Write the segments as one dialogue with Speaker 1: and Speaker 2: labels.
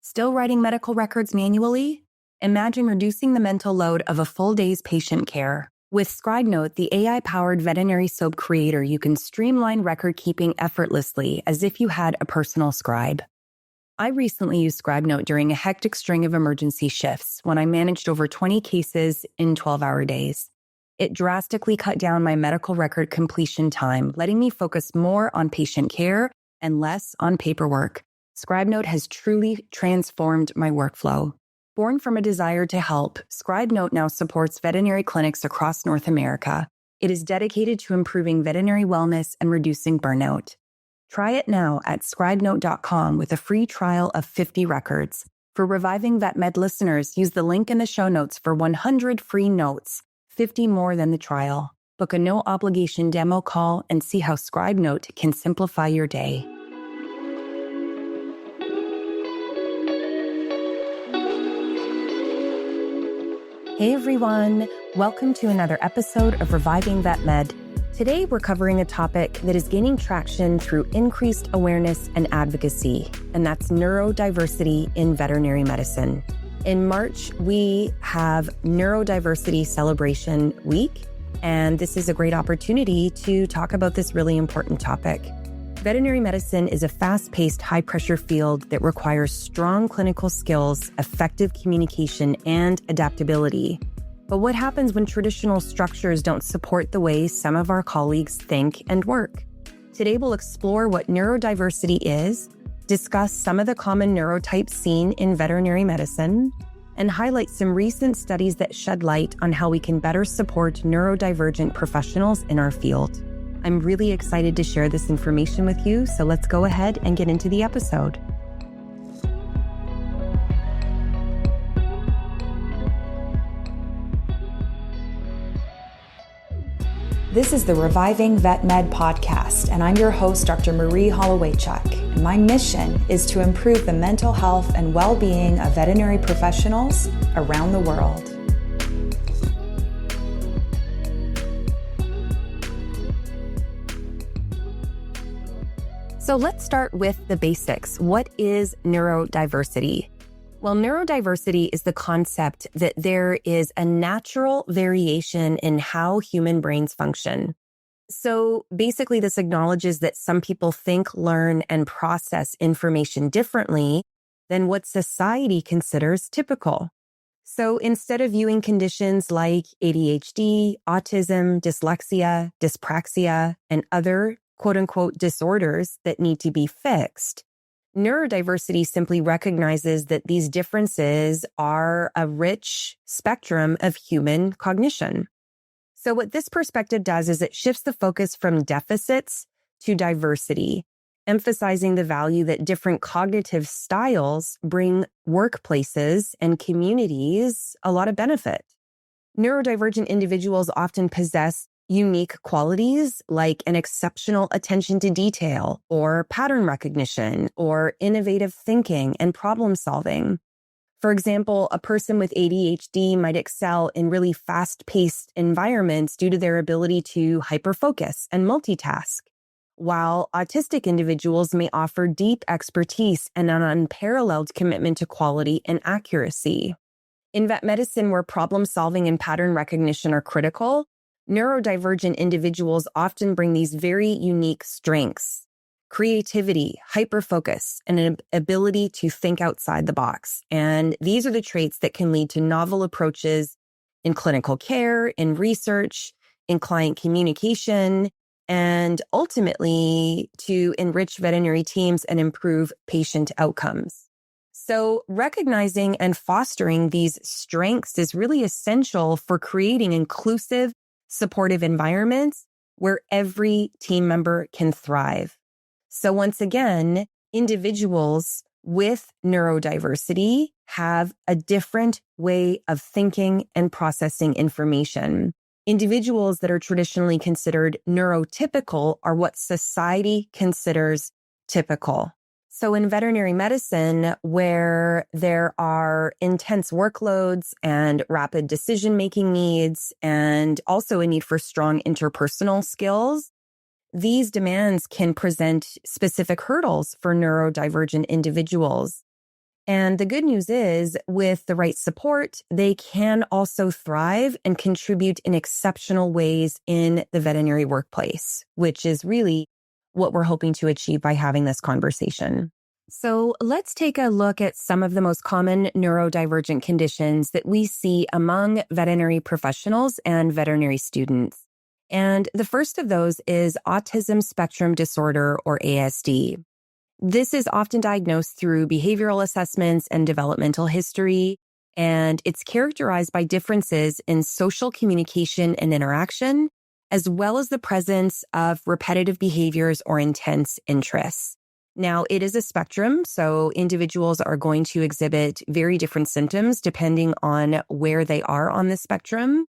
Speaker 1: Still writing medical records manually? Imagine reducing the mental load of a full day's patient care. With ScribeNote, the AI-powered veterinary soap creator, you can streamline record-keeping effortlessly as if you had a personal scribe. I recently used ScribeNote during a hectic string of emergency shifts when I managed over 20 cases in 12-hour days. It drastically cut down my medical record completion time, letting me focus more on patient care and less on paperwork. ScribeNote has truly transformed my workflow. Born from a desire to help, ScribeNote now supports veterinary clinics across North America. It is dedicated to improving veterinary wellness and reducing burnout. Try it now at scribenote.com with a free trial of 50 records. For Reviving VetMed listeners, use the link in the show notes for 100 free notes, 50 more than the trial. Book a no-obligation demo call and see how ScribeNote can simplify your day. Hey everyone, welcome to another episode of Reviving VetMed. Today we're covering a topic that is gaining traction through increased awareness and advocacy, and that's neurodiversity in veterinary medicine. In March, we have Neurodiversity Celebration Week, and this is a great opportunity to talk about this really important topic. Veterinary medicine is a fast-paced, high-pressure field that requires strong clinical skills, effective communication, and adaptability. But what happens when traditional structures don't support the way some of our colleagues think and work? Today, we'll explore what neurodiversity is, discuss some of the common neurotypes seen in veterinary medicine, and highlight some recent studies that shed light on how we can better support neurodivergent professionals in our field. I'm really excited to share this information with you, so let's go ahead and get into the episode.
Speaker 2: This is the Reviving VetMed podcast, and I'm your host, Dr. Marie Hollowaychuk. And my mission is to improve the mental health and well-being of veterinary professionals around the world.
Speaker 1: So let's start with the basics. What is neurodiversity? Well, neurodiversity is the concept that there is a natural variation in how human brains function. So basically, this acknowledges that some people think, learn, and process information differently than what society considers typical. So instead of viewing conditions like ADHD, autism, dyslexia, dyspraxia, and other quote-unquote disorders that need to be fixed, neurodiversity simply recognizes that these differences are a rich spectrum of human cognition. So what this perspective does is it shifts the focus from deficits to diversity, emphasizing the value that different cognitive styles bring workplaces and communities a lot of benefit. Neurodivergent individuals often possess unique qualities like an exceptional attention to detail or pattern recognition or innovative thinking and problem solving. For example, a person with ADHD might excel in really fast-paced environments due to their ability to hyperfocus and multitask, while autistic individuals may offer deep expertise and an unparalleled commitment to quality and accuracy. In vet medicine, where problem solving and pattern recognition are critical, neurodivergent individuals often bring these very unique strengths: creativity, hyperfocus, and an ability to think outside the box. And these are the traits that can lead to novel approaches in clinical care, in research, in client communication, and ultimately to enrich veterinary teams and improve patient outcomes. So recognizing and fostering these strengths is really essential for creating inclusive, supportive environments where every team member can thrive. So once again, individuals with neurodiversity have a different way of thinking and processing information. Individuals that are traditionally considered neurotypical are what society considers typical. So in veterinary medicine, where there are intense workloads and rapid decision-making needs, and also a need for strong interpersonal skills, these demands can present specific hurdles for neurodivergent individuals. And the good news is, with the right support, they can also thrive and contribute in exceptional ways in the veterinary workplace, which is really what we're hoping to achieve by having this conversation. So let's take a look at some of the most common neurodivergent conditions that we see among veterinary professionals and veterinary students. And the first of those is autism spectrum disorder, or ASD. This is often diagnosed through behavioral assessments and developmental history, and it's characterized by differences in social communication and interaction, as well as the presence of repetitive behaviors or intense interests. Now, it is a spectrum, so individuals are going to exhibit very different symptoms depending on where they are on the spectrum.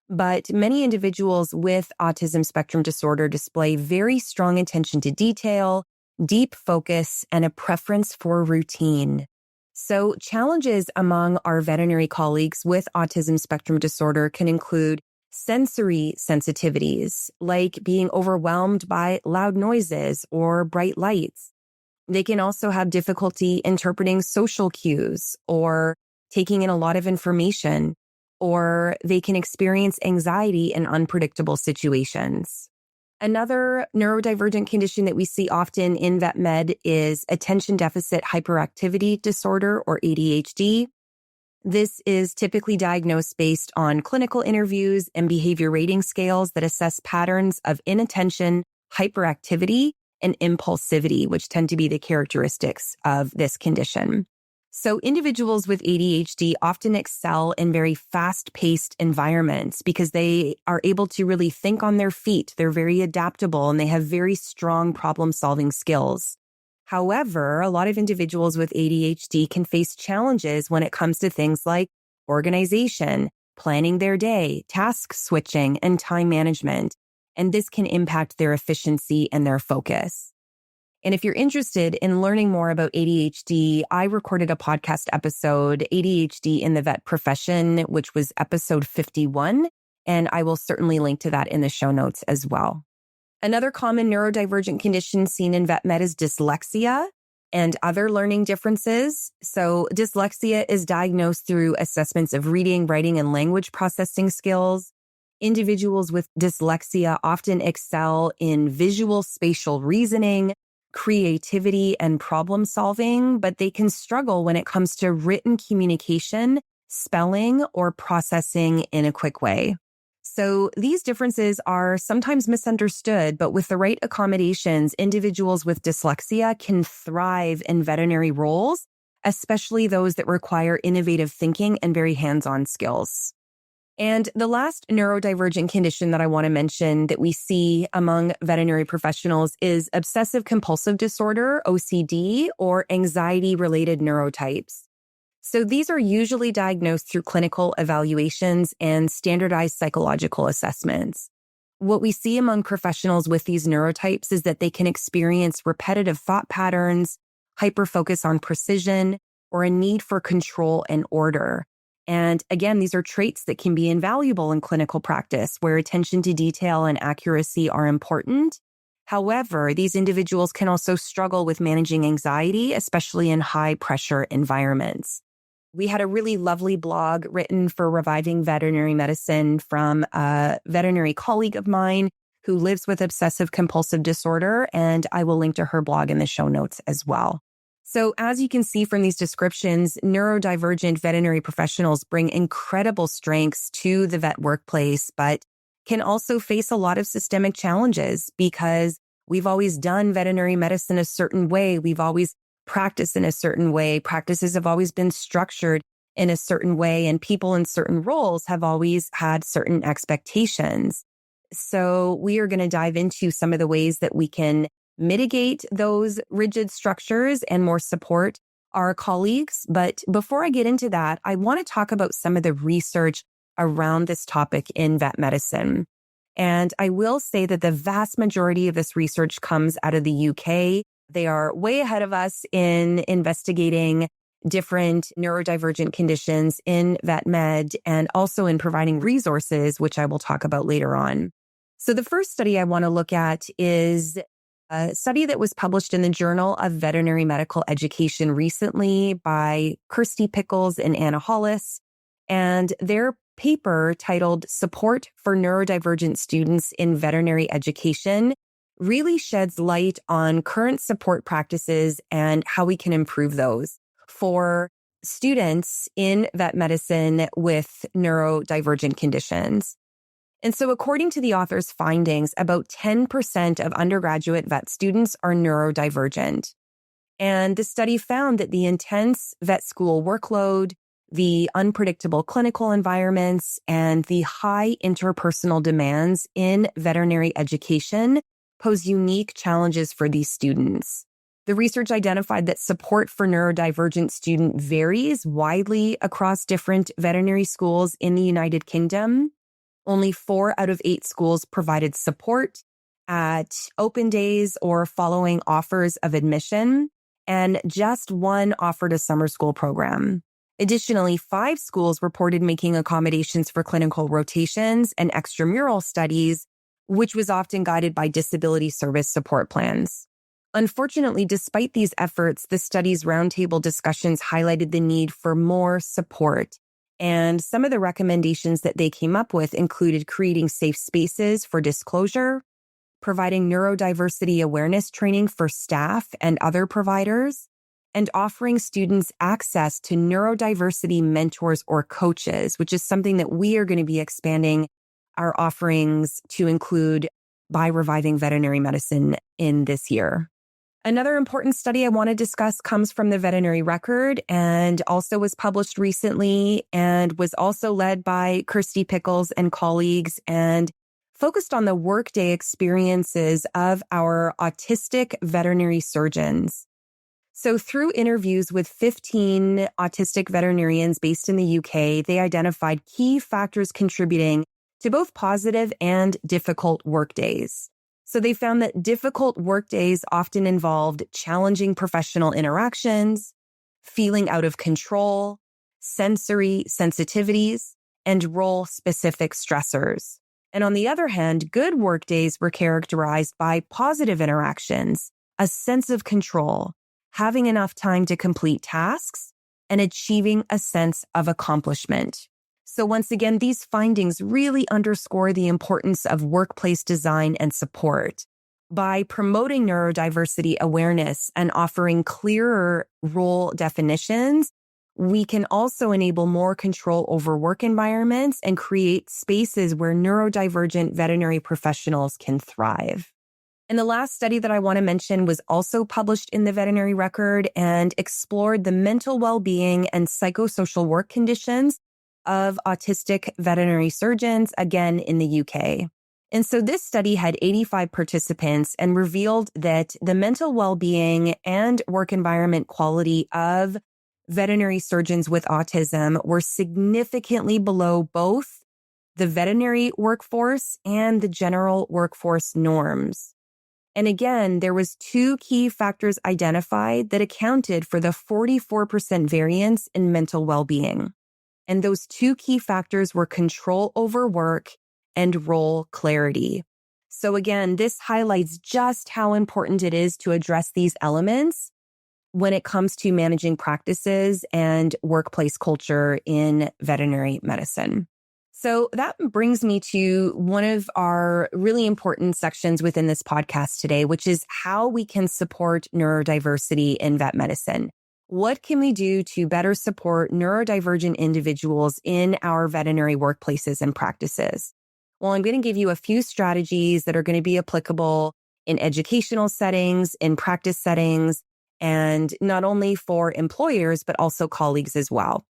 Speaker 1: But many individuals with autism spectrum disorder display very strong attention to detail, deep focus, and a preference for routine. So challenges among our veterinary colleagues with autism spectrum disorder can include sensory sensitivities, like being overwhelmed by loud noises or bright lights. They can also have difficulty interpreting social cues or taking in a lot of information, or they can experience anxiety in unpredictable situations. Another neurodivergent condition that we see often in vet med is attention deficit hyperactivity disorder, or ADHD. This is typically diagnosed based on clinical interviews and behavior rating scales that assess patterns of inattention, hyperactivity, and impulsivity, which tend to be the characteristics of this condition. So individuals with ADHD often excel in very fast-paced environments because they are able to really think on their feet. They're very adaptable and they have very strong problem-solving skills. However, a lot of individuals with ADHD can face challenges when it comes to things like organization, planning their day, task switching, and time management. And this can impact their efficiency and their focus. And if you're interested in learning more about ADHD, I recorded a podcast episode, ADHD in the Vet Profession, which was episode 51, and I will certainly link to that in the show notes as well. Another common neurodivergent condition seen in vet med is dyslexia and other learning differences. So dyslexia is diagnosed through assessments of reading, writing, and language processing skills. Individuals with dyslexia often excel in visual spatial reasoning, creativity, and problem solving, but they can struggle when it comes to written communication, spelling, or processing in a quick way. So these differences are sometimes misunderstood, but with the right accommodations, individuals with dyslexia can thrive in veterinary roles, especially those that require innovative thinking and very hands-on skills. And the last neurodivergent condition that I want to mention that we see among veterinary professionals is obsessive compulsive disorder, OCD, or anxiety-related neurotypes. So these are usually diagnosed through clinical evaluations and standardized psychological assessments. What we see among professionals with these neurotypes is that they can experience repetitive thought patterns, hyperfocus on precision, or a need for control and order. And again, these are traits that can be invaluable in clinical practice, where attention to detail and accuracy are important. However, these individuals can also struggle with managing anxiety, especially in high-pressure environments. We had a really lovely blog written for Reviving Veterinary Medicine from a veterinary colleague of mine who lives with obsessive compulsive disorder, and I will link to her blog in the show notes as well. So as you can see from these descriptions, neurodivergent veterinary professionals bring incredible strengths to the vet workplace, but can also face a lot of systemic challenges because we've always done veterinary medicine a certain way. We've always practiced in a certain way. Practices have always been structured in a certain way, and people in certain roles have always had certain expectations. So we are going to dive into some of the ways that we can mitigate those rigid structures and more support our colleagues. But before I get into that, I want to talk about some of the research around this topic in vet medicine. And I will say that the vast majority of this research comes out of the UK. They are way ahead of us in investigating different neurodivergent conditions in vet med and also in providing resources, which I will talk about later on. So the first study I want to look at is a study that was published in the Journal of Veterinary Medical Education recently by Kirsty Pickles and Anna Hollis. And their paper titled Support for Neurodivergent Students in Veterinary Education really sheds light on current support practices and how we can improve those for students in vet medicine with neurodivergent conditions. And so according to the author's findings, about 10% of undergraduate vet students are neurodivergent. And the study found that the intense vet school workload, the unpredictable clinical environments, and the high interpersonal demands in veterinary education pose unique challenges for these students. The research identified that support for neurodivergent students varies widely across different veterinary schools in the United Kingdom. Only 4 out of 8 schools provided support at open days or following offers of admission, and just 1 offered a summer school program. Additionally, 5 schools reported making accommodations for clinical rotations and extramural studies, which was often guided by disability service support plans. Unfortunately, despite these efforts, the study's roundtable discussions highlighted the need for more support. And some of the recommendations that they came up with included creating safe spaces for disclosure, providing neurodiversity awareness training for staff and other providers, and offering students access to neurodiversity mentors or coaches, which is something that we are going to be expanding our offerings to include by Reviving Veterinary Medicine in this year. Another important study I want to discuss comes from the Veterinary Record and also was published recently and was also led by Kirsty Pickles and colleagues and focused on the workday experiences of our autistic veterinary surgeons. So through interviews with 15 autistic veterinarians based in the UK, they identified key factors contributing to both positive and difficult workdays. So they found that difficult workdays often involved challenging professional interactions, feeling out of control, sensory sensitivities, and role-specific stressors. And on the other hand, good workdays were characterized by positive interactions, a sense of control, having enough time to complete tasks, and achieving a sense of accomplishment. So once again, these findings really underscore the importance of workplace design and support. By promoting neurodiversity awareness and offering clearer role definitions, we can also enable more control over work environments and create spaces where neurodivergent veterinary professionals can thrive. And the last study that I want to mention was also published in the Veterinary Record and explored the mental well-being and psychosocial work conditions of autistic veterinary surgeons, again in the UK. And so this study had 85 participants and revealed that the mental well-being and work environment quality of veterinary surgeons with autism were significantly below both the veterinary workforce and the general workforce norms. And again, there was 2 key factors identified that accounted for the 44% variance in mental well-being. And those 2 key factors were control over work and role clarity. So again, this highlights just how important it is to address these elements when it comes to managing practices and workplace culture in veterinary medicine. So that brings me to one of our really important sections within this podcast today, which is how we can support neurodiversity in vet medicine. What can we do to better support neurodivergent individuals in our veterinary workplaces and practices? Well, I'm going to give you a few strategies that are going to be applicable in educational settings, in practice settings, and not only for employers, but also colleagues as well.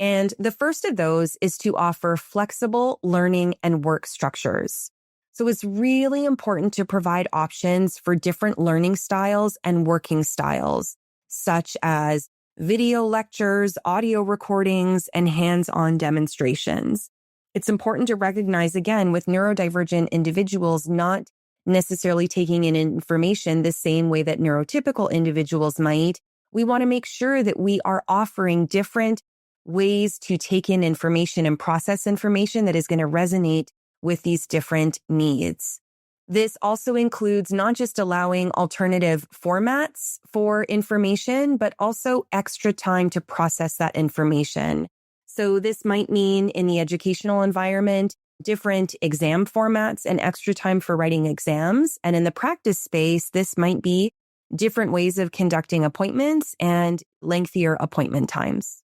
Speaker 1: And the first of those is to offer flexible learning and work structures. So it's really important to provide options for different learning styles and working styles, such as video lectures, audio recordings, and hands-on demonstrations. It's important to recognize, again, with neurodivergent individuals not necessarily taking in information the same way that neurotypical individuals might, we want to make sure that we are offering different ways to take in information and process information that is going to resonate with these different needs. This also includes not just allowing alternative formats for information, but also extra time to process that information. So this might mean in the educational environment, different exam formats and extra time for writing exams. And in the practice space, this might be different ways of conducting appointments and lengthier appointment times.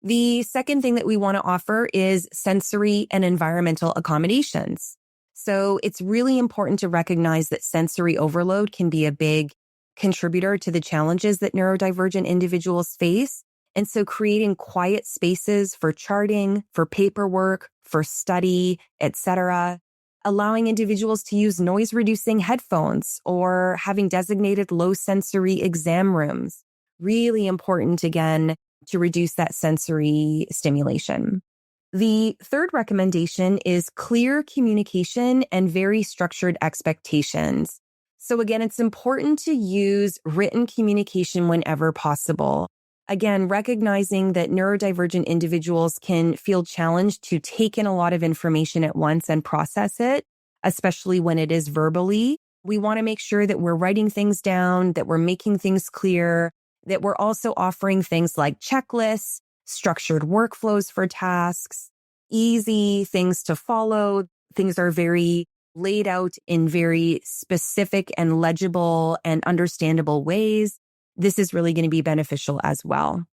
Speaker 1: The second thing that we want to offer is sensory and environmental accommodations. So it's really important to recognize that sensory overload can be a big contributor to the challenges that neurodivergent individuals face. And so creating quiet spaces for charting, for paperwork, for study, etc., allowing individuals to use noise-reducing headphones or having designated low-sensory exam rooms. Really important, again, to reduce that sensory stimulation. The third recommendation is clear communication and very structured expectations. So again, it's important to use written communication whenever possible. Again, recognizing that neurodivergent individuals can feel challenged to take in a lot of information at once and process it, especially when it is verbally. We want to make sure that we're writing things down, that we're making things clear, that we're also offering things like checklists, structured workflows for tasks, easy things to follow. Things are very laid out in very specific and legible and understandable ways. This is really going to be beneficial as well.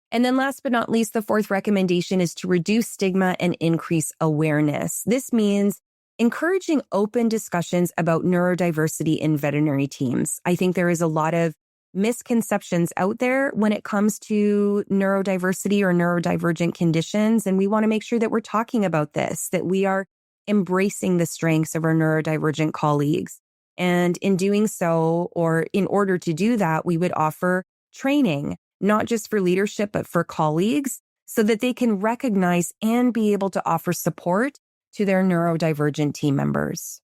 Speaker 1: And then last but not least, the fourth recommendation is to reduce stigma and increase awareness. This means encouraging open discussions about neurodiversity in veterinary teams. I think there is a lot of misconceptions out there when it comes to neurodiversity or neurodivergent conditions. And we want to make sure that we're talking about this, that we are embracing the strengths of our neurodivergent colleagues. And in doing so, or in order to do that, we would offer training, not just for leadership, but for colleagues, so that they can recognize and be able to offer support to their neurodivergent team members.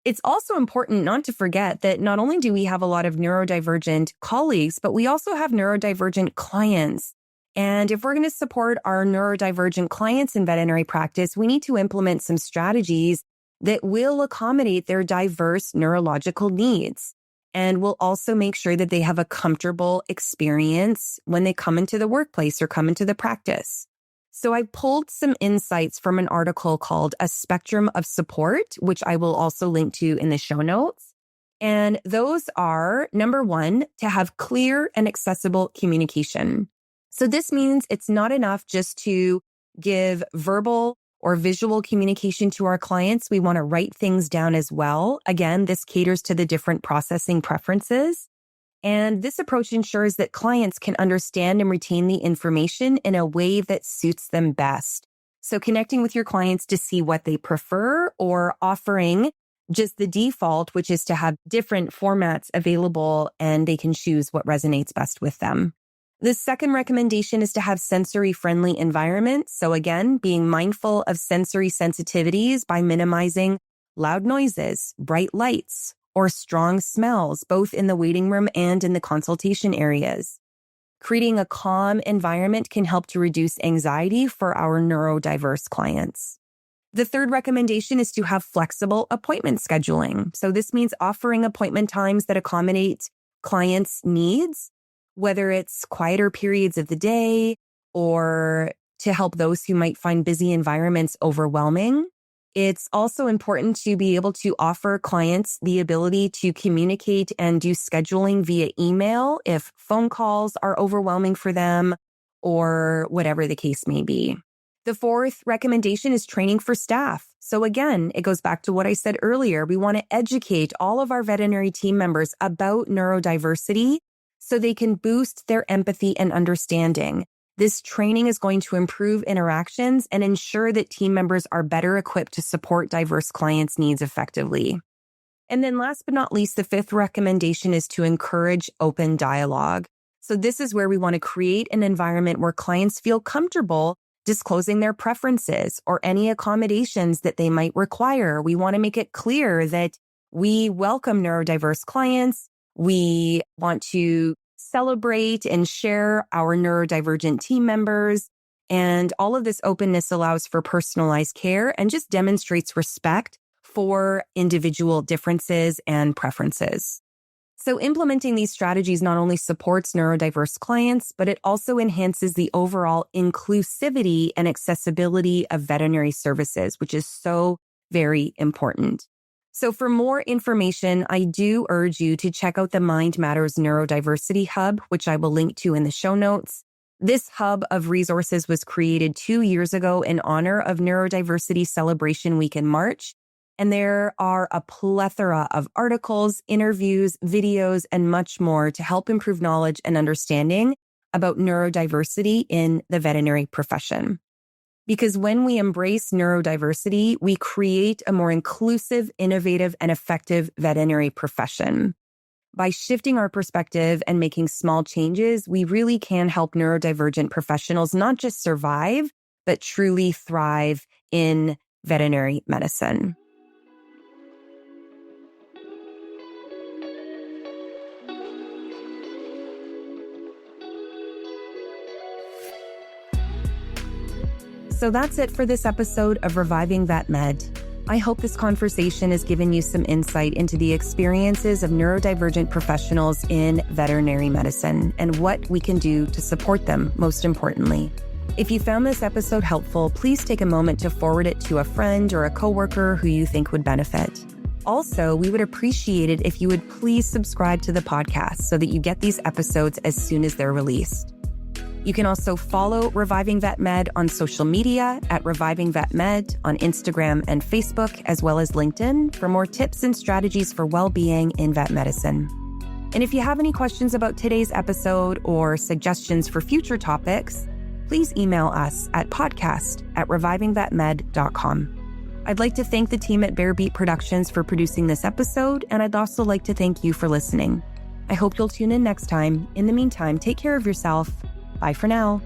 Speaker 1: It's also important not to forget that not only do we have a lot of neurodivergent colleagues, but we also have neurodivergent clients. And if we're going to support our neurodivergent clients in veterinary practice, we need to implement some strategies that will accommodate their diverse neurological needs. And will also make sure that they have a comfortable experience when they come into the workplace or come into the practice. So I pulled some insights from an article called A Spectrum of Support, which I will also link to in the show notes. And those are, number one, to have clear and accessible communication. So this means it's not enough just to give verbal or visual communication to our clients. We want to write things down as well. Again, this caters to the different processing preferences. And this approach ensures that clients can understand and retain the information in a way that suits them best. So connecting with your clients to see what they prefer, or offering just the default, which is to have different formats available and they can choose what resonates best with them. The second recommendation is to have sensory-friendly environments. So again, being mindful of sensory sensitivities by minimizing loud noises, bright lights, or strong smells, both in the waiting room and in the consultation areas. Creating a calm environment can help to reduce anxiety for our neurodiverse clients. The third recommendation is to have flexible appointment scheduling. So this means offering appointment times that accommodate clients' needs, whether it's quieter periods of the day or to help those who might find busy environments overwhelming. It's also important to be able to offer clients the ability to communicate and do scheduling via email if phone calls are overwhelming for them or whatever the case may be. The fourth recommendation is training for staff. So again, it goes back to what I said earlier. We want to educate all of our veterinary team members about neurodiversity so they can boost their empathy and understanding. This training is going to improve interactions and ensure that team members are better equipped to support diverse clients' needs effectively. And then last but not least, the fifth recommendation is to encourage open dialogue. So this is where we want to create an environment where clients feel comfortable disclosing their preferences or any accommodations that they might require. We want to make it clear that we welcome neurodiverse clients. We want to celebrate and share our neurodivergent team members. And all of this openness allows for personalized care and just demonstrates respect for individual differences and preferences. So implementing these strategies not only supports neurodiverse clients, but it also enhances the overall inclusivity and accessibility of veterinary services, which is so very important. So for more information, I do urge you to check out the Mind Matters Neurodiversity Hub, which I will link to in the show notes. This hub of resources was created 2 years ago in honor of Neurodiversity Celebration Week in March. And there are a plethora of articles, interviews, videos, and much more to help improve knowledge and understanding about neurodiversity in the veterinary profession. Because when we embrace neurodiversity, we create a more inclusive, innovative, and effective veterinary profession. By shifting our perspective and making small changes, we really can help neurodivergent professionals not just survive, but truly thrive in veterinary medicine. So that's it for this episode of Reviving Vet Med. I hope this conversation has given you some insight into the experiences of neurodivergent professionals in veterinary medicine and what we can do to support them, most importantly. If you found this episode helpful, please take a moment to forward it to a friend or a coworker who you think would benefit. Also, we would appreciate it if you would please subscribe to the podcast so that you get these episodes as soon as they're released. You can also follow Reviving Vet Med on social media at Reviving Vet Med on Instagram and Facebook, as well as LinkedIn, for more tips and strategies for well-being in vet medicine. And if you have any questions about today's episode or suggestions for future topics, please email us at podcast@revivingvetmed.com. I'd like to thank the team at Bear Beat Productions for producing this episode, and I'd also like to thank you for listening. I hope you'll tune in next time. In the meantime, take care of yourself. Bye for now.